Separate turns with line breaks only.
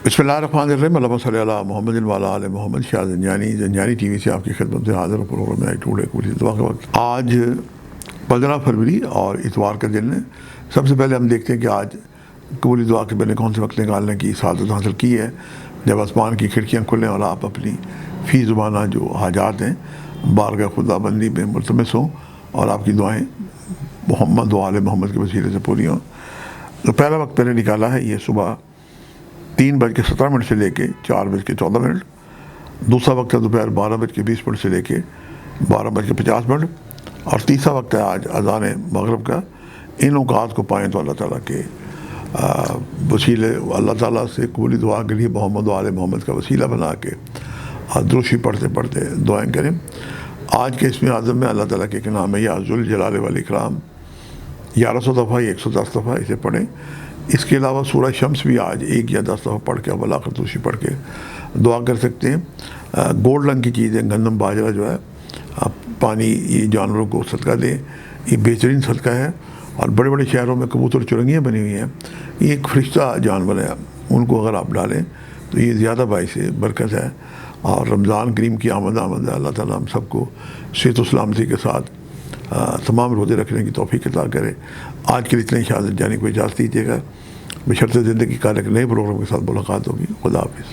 بسم اللہ الرحمن الرحیم، اللہم صلی علی محمد وعلی آل محمد۔ شاہ زنجانی ٹی وی سے آپ کی خدمت میں حاضر ہوں پروگرام میں ٹوڈے قبولی دعا کے وقت۔ آج 15 فروری اور اتوار کا دن ہے۔ سب سے پہلے ہم دیکھتے ہیں کہ آج قبولی دعا کے پہلے کون سے وقت نکالنے کی سعادت حاصل کی ہے، جب آسمان کی کھڑکیاں کھلیں اور آپ اپنی فی زبانہ جو حاجات ہیں بارگاہ خدا بندی میں ملتمس ہوں اور آپ کی دعائیں محمد و آل محمد کے وسیلے سے پوری ہوں۔ تو پہلا وقت پہلے نکالا ہے، یہ صبح 3:17 سے لے کے 4:14۔ دوسرا وقت ہے دوپہر 12:20 سے لے کے 12:50۔ اور تیسرا وقت ہے آج اذان مغرب کا۔ ان اوقات کو پائیں تو اللہ تعالیٰ کے وسیلے، اللہ تعالیٰ سے قبولی دعا کے لیے محمد و آل محمد کا وسیلہ بنا کے درود پڑھتے پڑھتے دعائیں کریں۔ آج کے اسم اعظم میں اللہ تعالیٰ کے ایک نام ہے، یا ذوالجلال والاکرام، 1100 دفعہ یا 110 دفعہ اسے پڑھیں۔ اس کے علاوہ سورہ شمس بھی آج 1 یا 10 دفعہ پڑھ کے اب آخرتوشی پڑھ کے دعا کر سکتے ہیں۔ گولڈ رنگ کی چیزیں، گندم باجرہ جو ہے، پانی یہ جانوروں کو صدقہ دیں، یہ بہترین صدقہ ہے۔ اور بڑے بڑے شہروں میں کبوتر چرنگیاں بنی ہوئی ہیں، یہ ایک فرشتہ جانور ہے، ان کو اگر آپ ڈالیں تو یہ زیادہ باعث برکت ہے۔ اور رمضان کریم کی آمد ہے، اللہ تعالیٰ ہم سب کو صحت و سلامتی کے ساتھ تمام روزے رکھنے کی توفیق عطا کرے۔ آج کے لیے اتنے شاہ زنجانی کو اجازت دیجیے گا، بشرط زندگی کا ایک نئے پروگرام کے ساتھ ملاقات ہوگی۔ خدا حافظ۔